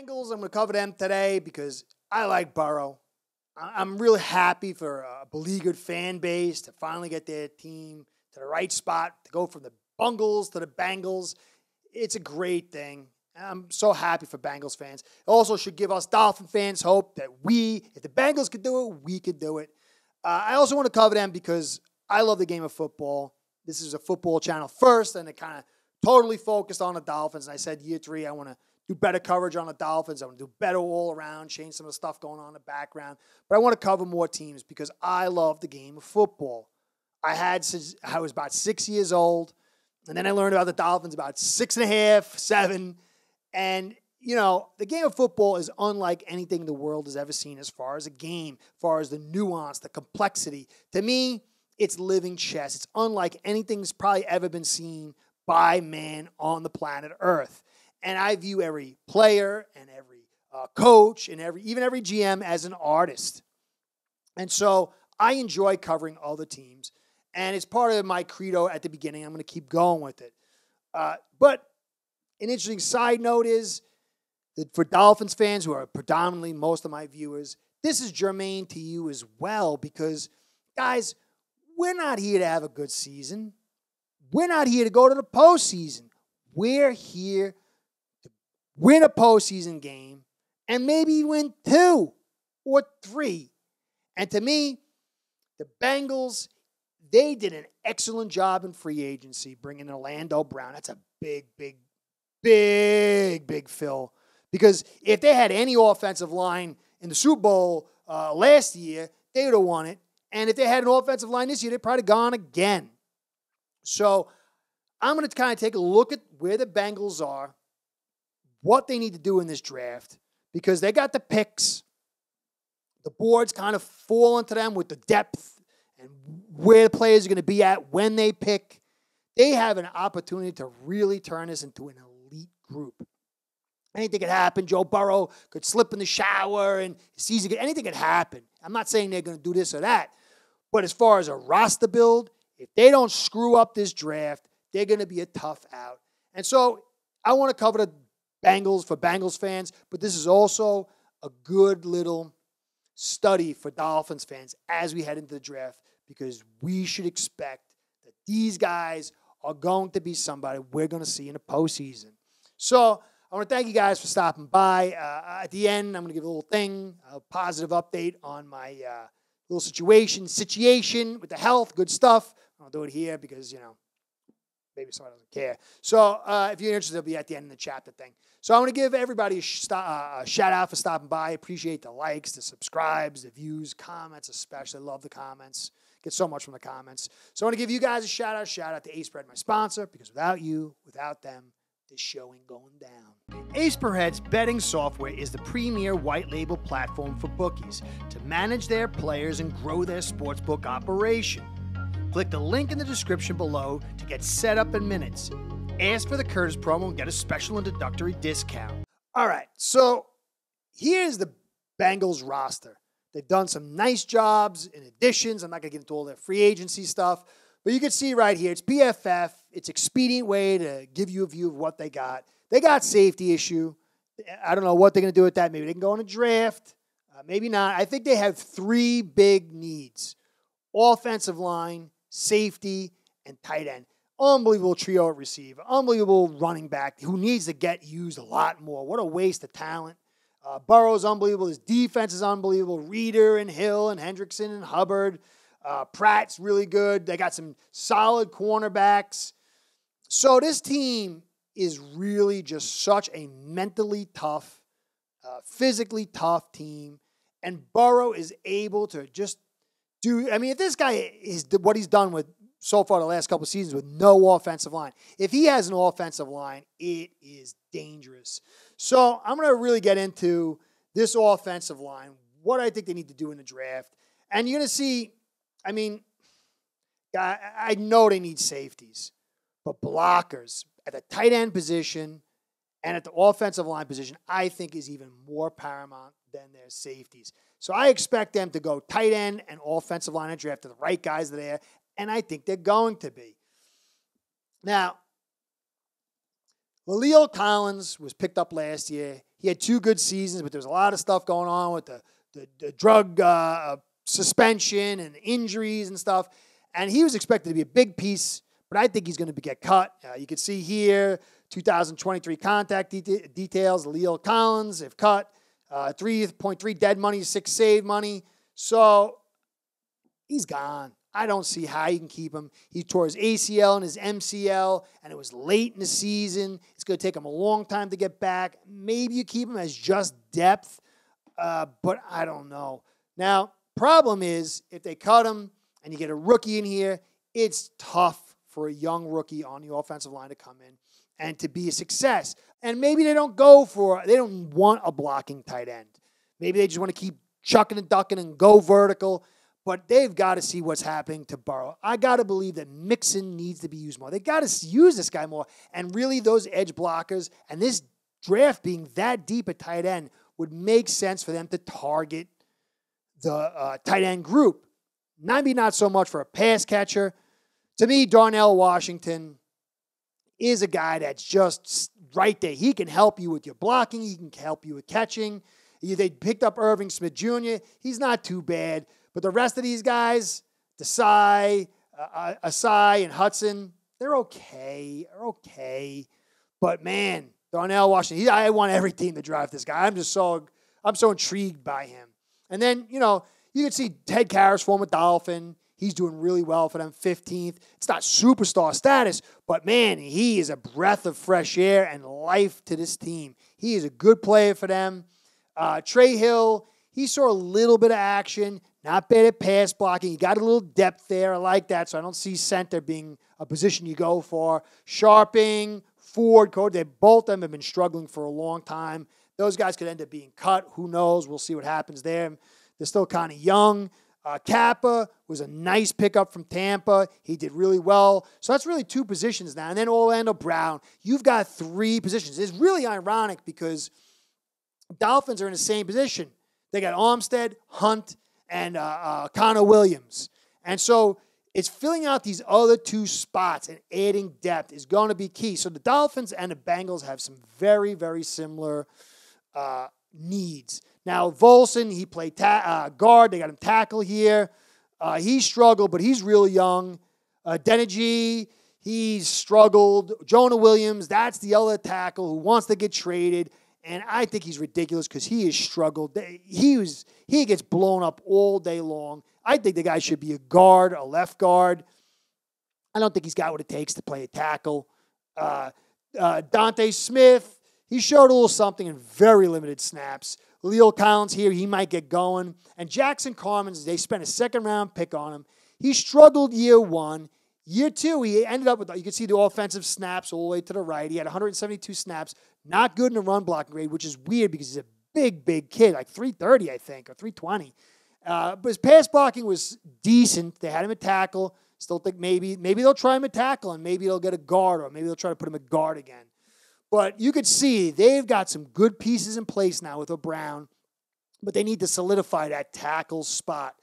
Bengals, I'm going to cover them today because I like Burrow. I'm really happy for a beleaguered fan base to finally get their team to the right spot, to go from the Bungles to the Bengals. It's a great thing. I'm so happy for Bengals fans. It also should give us Dolphin fans hope that if the Bengals could do it, we could do it. I also want to cover them because I love the game of football. This is a football channel first, and it kind of totally focused on the Dolphins. And I said year 3, I want to do better coverage on the Dolphins. I want to do better all around, change some of the stuff going on in the background. But I want to cover more teams because I love the game of football. I had since I was about 6 years old, and then I learned about the Dolphins about 6.5, 7. And, the game of football is unlike anything the world has ever seen as far as a game, as far as the nuance, the complexity. To me, it's living chess. It's unlike anything that's probably ever been seen by man on the planet Earth. And I view every player and every coach and even every GM as an artist. And so I enjoy covering other teams. And it's part of my credo at the beginning. I'm going to keep going with it. But an interesting side note is that for Dolphins fans, who are predominantly most of my viewers, this is germane to you as well because, guys, we're not here to have a good season. We're not here to go to the postseason. We're here to win a postseason game and maybe win 2 or 3. And to me, the Bengals, they did an excellent job in free agency bringing in Orlando Brown. That's a big fill. Because if they had any offensive line in the Super Bowl last year, they would have won it. And if they had an offensive line this year, they'd probably gone again. So I'm going to kind of take a look at where the Bengals are, what they need to do in this draft, because they got the picks. The board's kind of falling to them with the depth and where the players are going to be at when they pick. They have an opportunity to really turn this into an elite group. Anything could happen. Joe Burrow could slip in the shower and anything could happen. I'm not saying they're going to do this or that. But as far as a roster build, if they don't screw up this draft, they're going to be a tough out. And so I want to cover the Bengals for Bengals fans, but this is also a good little study for Dolphins fans as we head into the draft because we should expect that these guys are going to be somebody we're going to see in the postseason. So I want to thank you guys for stopping by. At the end, I'm going to give a little positive update on my little situation with the health, good stuff. I'll do it here because, maybe someone doesn't care. So if you're interested, it'll be at the end of the chapter thing. So I want to give everybody a shout out for stopping by. I appreciate the likes, the subscribes, the views, comments especially. I love the comments. Get so much from the comments. So I want to give you guys a shout out. Shout out to A-Spread, my sponsor, because without you, without them, this show ain't going down. Ace-Per-Head's betting software is the premier white label platform for bookies to manage their players and grow their sportsbook operation. Click the link in the description below to get set up in minutes. Ask for the Curtis promo and get a special introductory discount. All right, so here's the Bengals roster. They've done some nice jobs in additions. I'm not going to get into all their free agency stuff. But you can see right here, it's PFF. It's an expedient way to give you a view of what they got. They got safety issue. I don't know what they're going to do with that. Maybe they can go on a draft. Maybe not. I think they have 3 big needs. Offensive line, safety, and tight end. Unbelievable trio at receiver. Unbelievable running back who needs to get used a lot more. What a waste of talent. Burrow's unbelievable. His defense is unbelievable. Reeder and Hill and Hendrickson and Hubbard. Pratt's really good. They got some solid cornerbacks. So this team is really just such a mentally tough, physically tough team. And Burrow is able to just if this guy is what he's done with so far the last couple of seasons with no offensive line, if he has an offensive line, it is dangerous. So I'm going to really get into this offensive line, what I think they need to do in the draft. And you're going to see, I know they need safeties, but blockers at the tight end position and at the offensive line position, I think is even more paramount than their safeties. So I expect them to go tight end and offensive line and draft the right guys there, and I think they're going to be. Now, La'el Collins was picked up last year. He had 2 good seasons, but there was a lot of stuff going on with the drug suspension and injuries and stuff. And he was expected to be a big piece, but I think he's going to get cut. You can see here, 2023 contact details. La'el Collins, if cut, 3.3 dead money, 6 save money. So he's gone. I don't see how you can keep him. He tore his ACL and his MCL, and it was late in the season. It's going to take him a long time to get back. Maybe you keep him as just depth, but I don't know. Now, problem is, if they cut him and you get a rookie in here, it's tough for a young rookie on the offensive line to come in and to be a success. And maybe they don't want a blocking tight end. Maybe they just want to keep chucking and ducking and go vertical. But they've got to see what's happening to Burrow. I got to believe that Mixon needs to be used more. They got to use this guy more. And really, those edge blockers and this draft being that deep at tight end would make sense for them to target the tight end group. Maybe not so much for a pass catcher. To me, Darnell Washington is a guy that's just right there. He can help you with your blocking. He can help you with catching. They picked up Irving Smith Jr. He's not too bad. But the rest of these guys, Asai and Hudson, they're okay. They're okay. But, man, Darnell Washington, I want every team to draft this guy. I'm so intrigued by him. And then, you can see Ted Karras, former Dolphin. He's doing really well for them, 15th. It's not superstar status, but, man, he is a breath of fresh air and life to this team. He is a good player for them. Trey Hill, he saw a little bit of action. Not bad at pass blocking. You got a little depth there. I like that. So I don't see center being a position you go for. Sharping, Ford, Cody, they both of them have been struggling for a long time. Those guys could end up being cut. Who knows? We'll see what happens there. They're still kind of young. Kappa was a nice pickup from Tampa. He did really well. So that's really 2 positions now. And then Orlando Brown. You've got 3 positions. It's really ironic because Dolphins are in the same position. They got Armstead, Hunt, and Connor Williams. And so it's filling out these other 2 spots and adding depth is going to be key. So the Dolphins and the Bengals have some very, very similar needs. Now, Volson, he played guard. They got him tackle here. He struggled, but he's real young. Denegy, he's struggled. Jonah Williams, that's the other tackle who wants to get traded. And I think he's ridiculous because he has struggled. He gets blown up all day long. I think the guy should be a guard, a left guard. I don't think he's got what it takes to play a tackle. Dante Smith, he showed a little something in very limited snaps. La'el Collins here, he might get going. And Jackson Carman, they spent a 2nd-round pick on him. He struggled year 1. Year 2, he ended up with, you can see the offensive snaps all the way to the right. He had 172 snaps. Not good in the run blocking grade, which is weird because he's a big, big kid, like 330, I think, or 320. But his pass blocking was decent. They had him at tackle. Still think maybe they'll try him at tackle, and maybe they'll get a guard, or maybe they'll try to put him at guard again. But you could see they've got some good pieces in place now with Brown, but they need to solidify that tackle spot.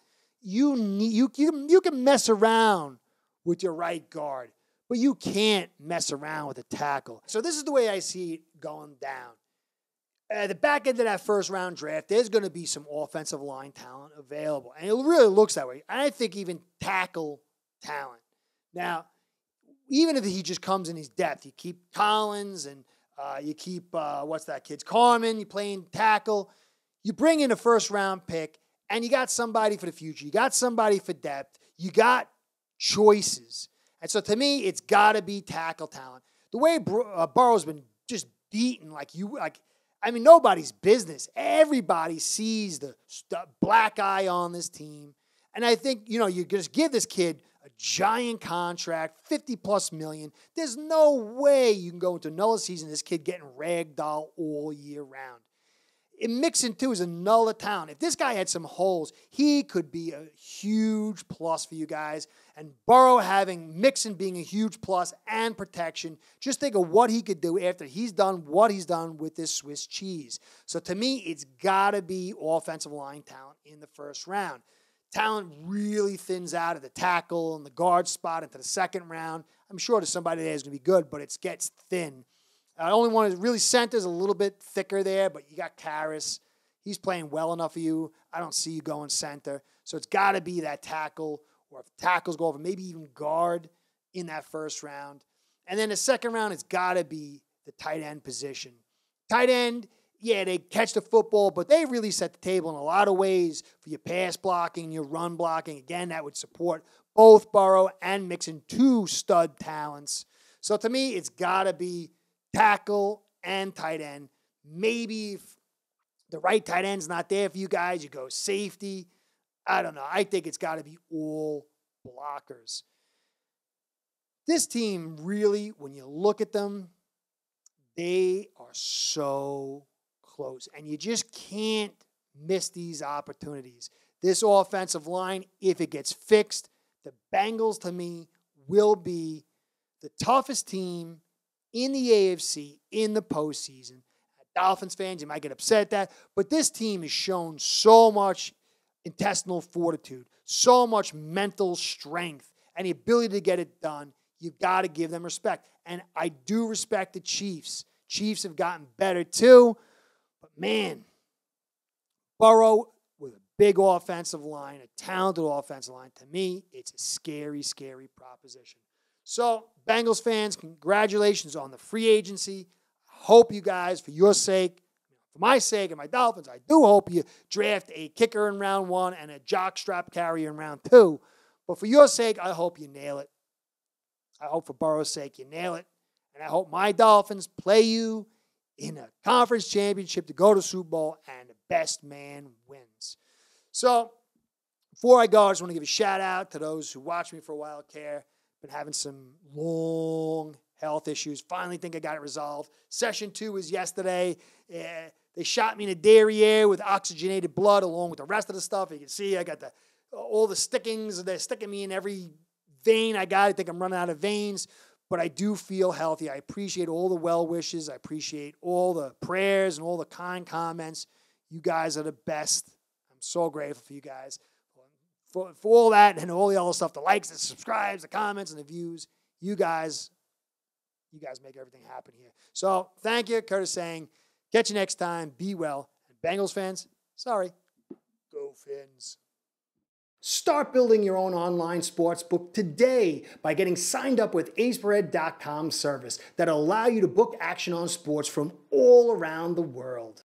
You can mess around with your right guard, but you can't mess around with a tackle. So this is the way I see it going down. At the back end of that 1st-round draft, there's going to be some offensive line talent available, and it really looks that way. I think even tackle talent. Now, even if he just comes in his depth, you keep Collins and you keep, what's that kid's Carman, you playing tackle. You bring in a 1st-round pick, and you got somebody for the future. You got somebody for depth. You got choices. And so to me, it's got to be tackle talent. The way Burrow's been just beaten, nobody's business. Everybody sees the black eye on this team. And I think, you just give this kid a giant contract, $50+ million. There's no way you can go into another season this kid getting ragdoll all year round. And Mixon, too, is another talent. If this guy had some holes, he could be a huge plus for you guys. And Burrow having Mixon being a huge plus and protection, just think of what he could do after he's done what he's done with this Swiss cheese. So to me, it's got to be offensive line talent in the 1st round. Talent really thins out at the tackle and the guard spot into the 2nd round. I'm sure there's somebody there who's going to be good, but it gets thin. I only want to really center's a little bit thicker there, but you got Karras. He's playing well enough for you. I don't see you going center. So it's got to be that tackle, or if tackles go over, maybe even guard in that first round. And then the second round, it's got to be the tight end position. Tight end, yeah, they catch the football, but they really set the table in a lot of ways for your pass blocking, your run blocking. Again, that would support both Burrow and Mixon, two stud talents. So to me, it's got to be tackle and tight end. Maybe if the right tight end's not there for you guys, you go safety. I don't know. I think it's got to be all blockers. This team really, when you look at them, they are so close. And you just can't miss these opportunities. This offensive line, if it gets fixed, the Bengals, to me, will be the toughest team in the AFC in the postseason. Dolphins fans, you might get upset at that, but this team has shown so much intestinal fortitude, so much mental strength, and the ability to get it done. You've got to give them respect. And I do respect the Chiefs. Chiefs have gotten better too, but man, Burrow with a big offensive line, a talented offensive line, to me, it's a scary, scary proposition. So, Bengals fans, congratulations on the free agency. I hope you guys, for your sake, for my sake and my Dolphins, I do hope you draft a kicker in round 1 and a jockstrap carrier in round 2. But for your sake, I hope you nail it. I hope for Burrow's sake you nail it. And I hope my Dolphins play you in a conference championship to go to Super Bowl and the best man wins. So, before I go, I just want to give a shout out to those who watch me for a while, care. Been having some long health issues. Finally think I got it resolved. Session 2 was yesterday. They shot me in a derriere with oxygenated blood along with the rest of the stuff. You can see I got all the stickings. They're sticking me in every vein I got. I think I'm running out of veins. But I do feel healthy. I appreciate all the well wishes. I appreciate all the prayers and all the kind comments. You guys are the best. I'm so grateful for you guys. For all that and all the other stuff, the likes, the subscribes, the comments, and the views, you guys make everything happen here. So thank you, Curtis saying, catch you next time, be well. And Bengals fans, sorry, go Fins. Start building your own online sports book today by getting signed up with aceperhead.com service that'll allow you to book action on sports from all around the world.